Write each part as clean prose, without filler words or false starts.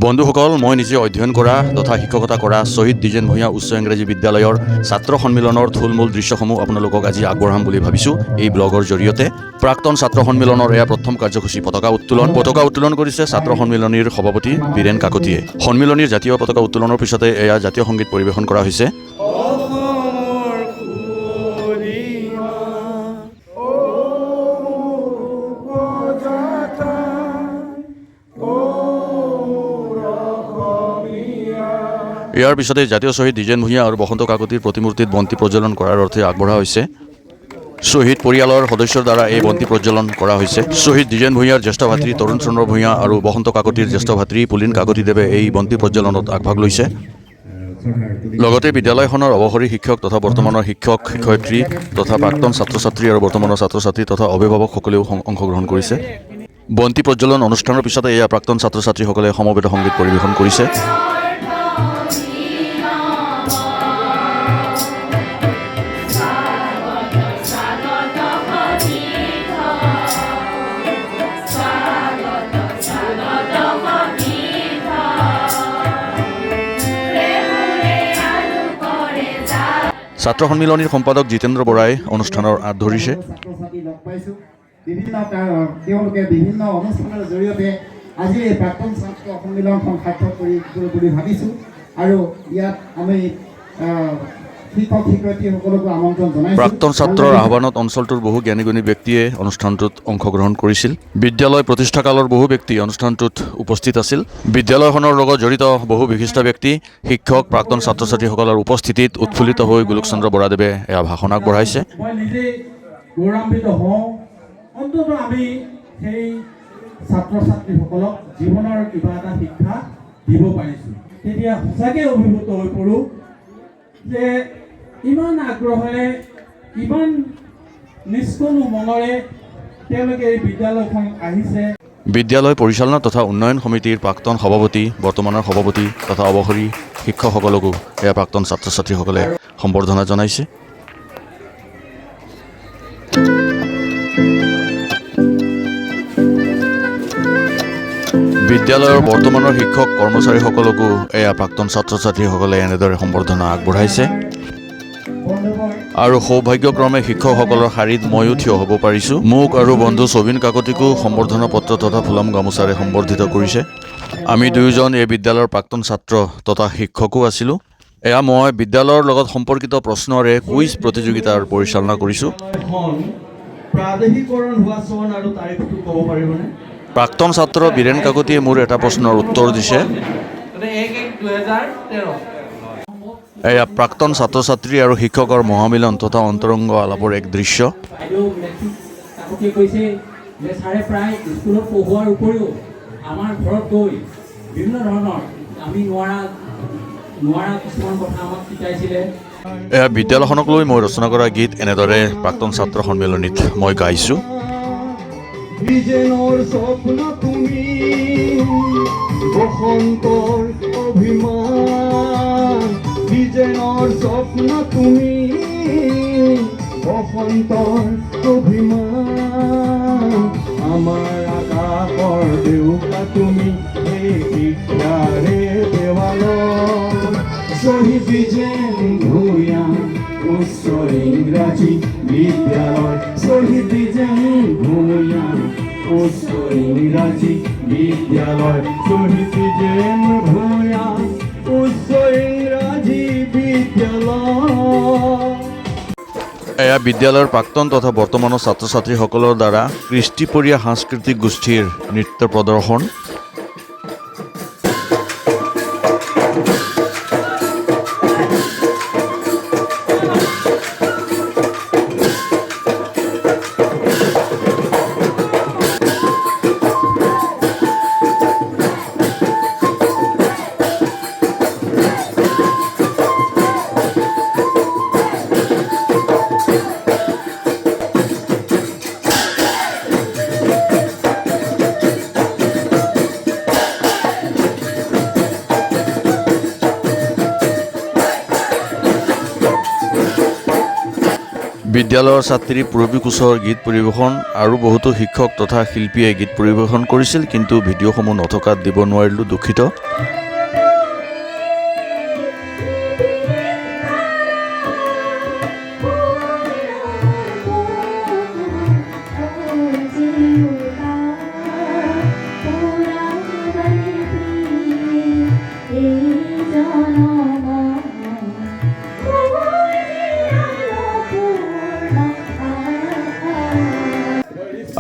বন্ধুসকল, মই নিজে অধ্যয়ন কৰা তথা শিক্ষকতা কৰা শ্বহীদ দ্বিজেন ভূঞা উচ্চ ইংৰাজী বিদ্যালয়ৰ ছাত্ৰ সন্মিলনৰ থুলমূল দৃশ্যসমূহ আপোনালোকক আজি আগবঢ়াম বুলি ভাবিছোঁ এই ব্লগৰ জৰিয়তে। প্ৰাক্তন ছাত্ৰ সন্মিলনৰ এয়া প্ৰথম কাৰ্যসূচী পতাকা উত্তোলন কৰিছে ছাত্ৰ সন্মিলনীৰ সভাপতি বীৰেন কাকতিয়ে। সন্মিলনীৰ জাতীয় পতাকা উত্তোলনৰ পিছতে এয়া জাতীয় সংগীত পৰিৱেশন কৰা হৈছে। ইয়াৰ পিছতে জাতীয় শ্বহীদ দ্বিজেন ভূঞা আৰু বসন্ত কাকতিৰ প্ৰতিমূৰ্তিত বন্তি প্ৰজ্বলন কৰাৰ অৰ্থে আগবঢ়া হৈছে। শ্বহীদ পৰিয়ালৰ সদস্যৰ দ্বাৰা এই বন্তি প্ৰজ্বলন কৰা হৈছে। শ্বহীদ দ্বিজেন ভূঞাৰ জ্যেষ্ঠ ভাতৃ তৰুণ চন্দ্ৰ ভূঞা আৰু বসন্ত কাকতিৰ জ্যেষ্ঠ ভাতৃ পুলিন কাকতিদেৱে এই বন্তি প্ৰজ্বলনত আগভাগ লৈছে। লগতে বিদ্যালয়খনৰ অৱসৰী শিক্ষক তথা বৰ্তমানৰ শিক্ষক শিক্ষয়িত্ৰী তথা প্ৰাক্তন ছাত্ৰ ছাত্ৰী আৰু বৰ্তমানৰ ছাত্ৰ ছাত্ৰী তথা অভিভাৱকসকলেও অংশগ্ৰহণ কৰিছে। বন্তি প্ৰজ্বলন অনুষ্ঠানৰ পিছতে এয়া প্ৰাক্তন ছাত্ৰ ছাত্ৰীসকলে সমবেত সংগীত পৰিৱেশন কৰিছে। ছাত্ৰ সন্মিলনীৰ সম্পাদক জিতেন্দ্ৰ বৰাই অনুষ্ঠানৰ আঁত ধৰিছে। বিভিন্ন অনুষ্ঠানৰ জৰিয়তে আজি এই প্ৰাক্তন ছাত্ৰ সন্মিলনখন সাৰ্থক কৰি বুলি ভাবিছোঁ আৰু ইয়াত আমি শিক্ষক শিক্ষয়িত্ৰীসকলকো আমন্ত্ৰণ জনাইছোঁ। প্ৰাক্তন ছাত্ৰৰ আহ্বানত অঞ্চলটোৰ বহু জ্ঞানী গুণী ব্যক্তিয়ে অনুষ্ঠানটোত অংশগ্ৰহণ কৰিছিল। বিদ্যালয় প্ৰতিষ্ঠাকালৰ বহু ব্যক্তি অনুষ্ঠানটোত উপস্থিত আছিল। বিদ্যালয়খনৰ লগত জড়িত বহু বিশিষ্ট ব্যক্তি, শিক্ষক, প্ৰাক্তন ছাত্ৰ ছাত্ৰীসকলৰ উপস্থিতিত উৎফুল্লিত হৈ গোলোকচন্দ্ৰ বৰাদেৱে এয়া ভাষণ আগবঢ়াইছে। মই নিজে গৌৰৱান্বিত হওঁ, অন্ততঃ আমি সেই ছাত্ৰ ছাত্ৰীসকলক জীৱনৰ কিবা এটা শিক্ষা দিব পাৰিছোঁ। তেতিয়া সঁচাকৈ অভিভূত হৈ পৰোঁ যে ইমান আগ্ৰহেৰে ইমান নিষ্কণু মনেৰে তেওঁলোকে এই বিদ্যালয়খন আহিছে। বিদ্যালয় পৰিচালনা তথা উন্নয়ন সমিতিৰ প্ৰাক্তন সভাপতি, বৰ্তমানৰ সভাপতি তথা অৱসৰী শিক্ষকসকলকো এয়া প্ৰাক্তন ছাত্ৰ ছাত্ৰীসকলে সম্বৰ্ধনা জনাইছে। বিদ্যালয়ৰ বৰ্তমানৰ শিক্ষক কৰ্মচাৰীসকলকো এয়া প্ৰাক্তন ছাত্ৰ ছাত্ৰীসকলে এনেদৰে সম্বৰ্ধনা আগবঢ়াইছে। আৰু সৌভাগ্যক্ৰমে শিক্ষকসকলৰ শাৰীত ময়ো থিয় হ'ব পাৰিছোঁ। মোক আৰু বন্ধু ছবিন কাকতিকো সম্বৰ্ধনা পত্ৰ তথা ফুলাম গামোচাৰে সম্বৰ্ধিত কৰিছে। আমি দুয়োজন এই বিদ্যালয়ৰ প্ৰাক্তন ছাত্ৰ তথা শিক্ষকো আছিলোঁ। এয়া মই বিদ্যালয়ৰ লগত সম্পৰ্কিত প্ৰশ্নৰে কুইজ প্ৰতিযোগিতাৰ পৰিচালনা কৰিছোঁ। প্ৰাক্তন ছাত্ৰ বীৰেন কাকতিয়ে মোৰ এটা প্ৰশ্নৰ উত্তৰ দিছে। এয়া প্ৰাক্তন ছাত্ৰ ছাত্ৰী আৰু শিক্ষকৰ মহামিলন তথা অন্তৰংগ আলাপৰ এক দৃশ্য। আমাৰ ঘৰত গৈ বিভিন্ন ধৰণৰ আমি নোৱাৰা কিছুমান কথা আমাক শিকাইছিলে। এয়া বিদ্যালয়খনক লৈ মই ৰচনা কৰা গীত এনেদৰে প্ৰাক্তন ছাত্ৰ সন্মিলনীত মই গাইছোঁ। বিজেনৰ স্বপ্ন তুমি, বসন্তৰ অভিমান, বিজেনৰ স্বপ্ন তুমি, বসন্তৰ অভিমান, আমাৰ আকাশৰ দেউতা তুমি, এই শিক্ষাৰে দেৱালৰ শ্বহীদ দ্বিজেন ভূঞা উচ্চ ইংৰাজী বিদ্যালয়, শ্বহীদ দ্বিজেন ভূঞা উচ্চ ইংৰাজী বিদ্যালয়, শ্বহীদ দ্বিজেন ভূঞা উচ্চ ইংৰাজী বিদ্যালয়। এয়া বিদ্যালয়ৰ প্ৰাক্তন তথা বৰ্তমানৰ ছাত্ৰ ছাত্ৰীসকলৰ দ্বাৰা কৃষ্টিপৰীয়া সাংস্কৃতিক গোষ্ঠীৰ নৃত্য প্ৰদৰ্শন। বিদ্যালয়ৰ ছাত্ৰী পূৰবী কোচৰ গীত পৰিৱেশন আৰু বহুতো শিক্ষক তথা শিল্পীয়ে গীত পৰিৱেশন কৰিছিল, কিন্তু ভিডিঅ'সমূহ নথকাত দিব নোৱাৰিলোঁ, দুখিত।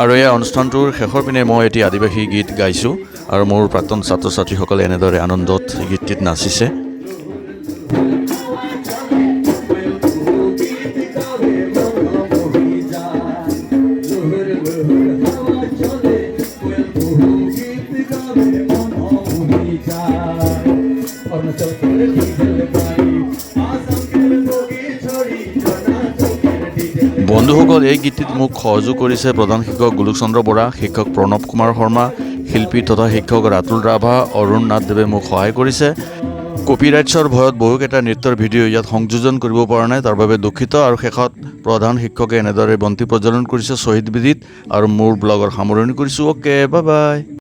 আৰু এই অনুষ্ঠানটোৰ শেষৰ পিনে মই এটি আদিবাসী গীত গাইছোঁ আৰু মোৰ প্ৰাক্তন ছাত্ৰ ছাত্ৰীসকলে এনেদৰে আনন্দত গীতটিত নাচিছে। বন্ধুসকল, এই গীতটিত মোক সহযোগ কৰিছে প্ৰধান শিক্ষক গোলোক চন্দ্ৰ বৰা, শিক্ষক প্ৰণৱ কুমাৰ শৰ্মা, শিল্পী তথা শিক্ষক ৰাতুল ৰাভা, অৰুণ নাথদেৱে মোক সহায় কৰিছে। কপিৰাইটছৰ ভয়ত বহুকেইটা নৃত্যৰ ভিডিঅ' ইয়াত সংযোজন কৰিব পৰা নাই, তাৰ বাবে দুখিত। আৰু শেষত প্ৰধান শিক্ষকে এনেদৰে বন্তি প্ৰজ্বলন কৰিছে শ্বহীদ বেদীত, আৰু মোৰ ব্লগৰ সামৰণি কৰিছোঁ। Okay, bye bye.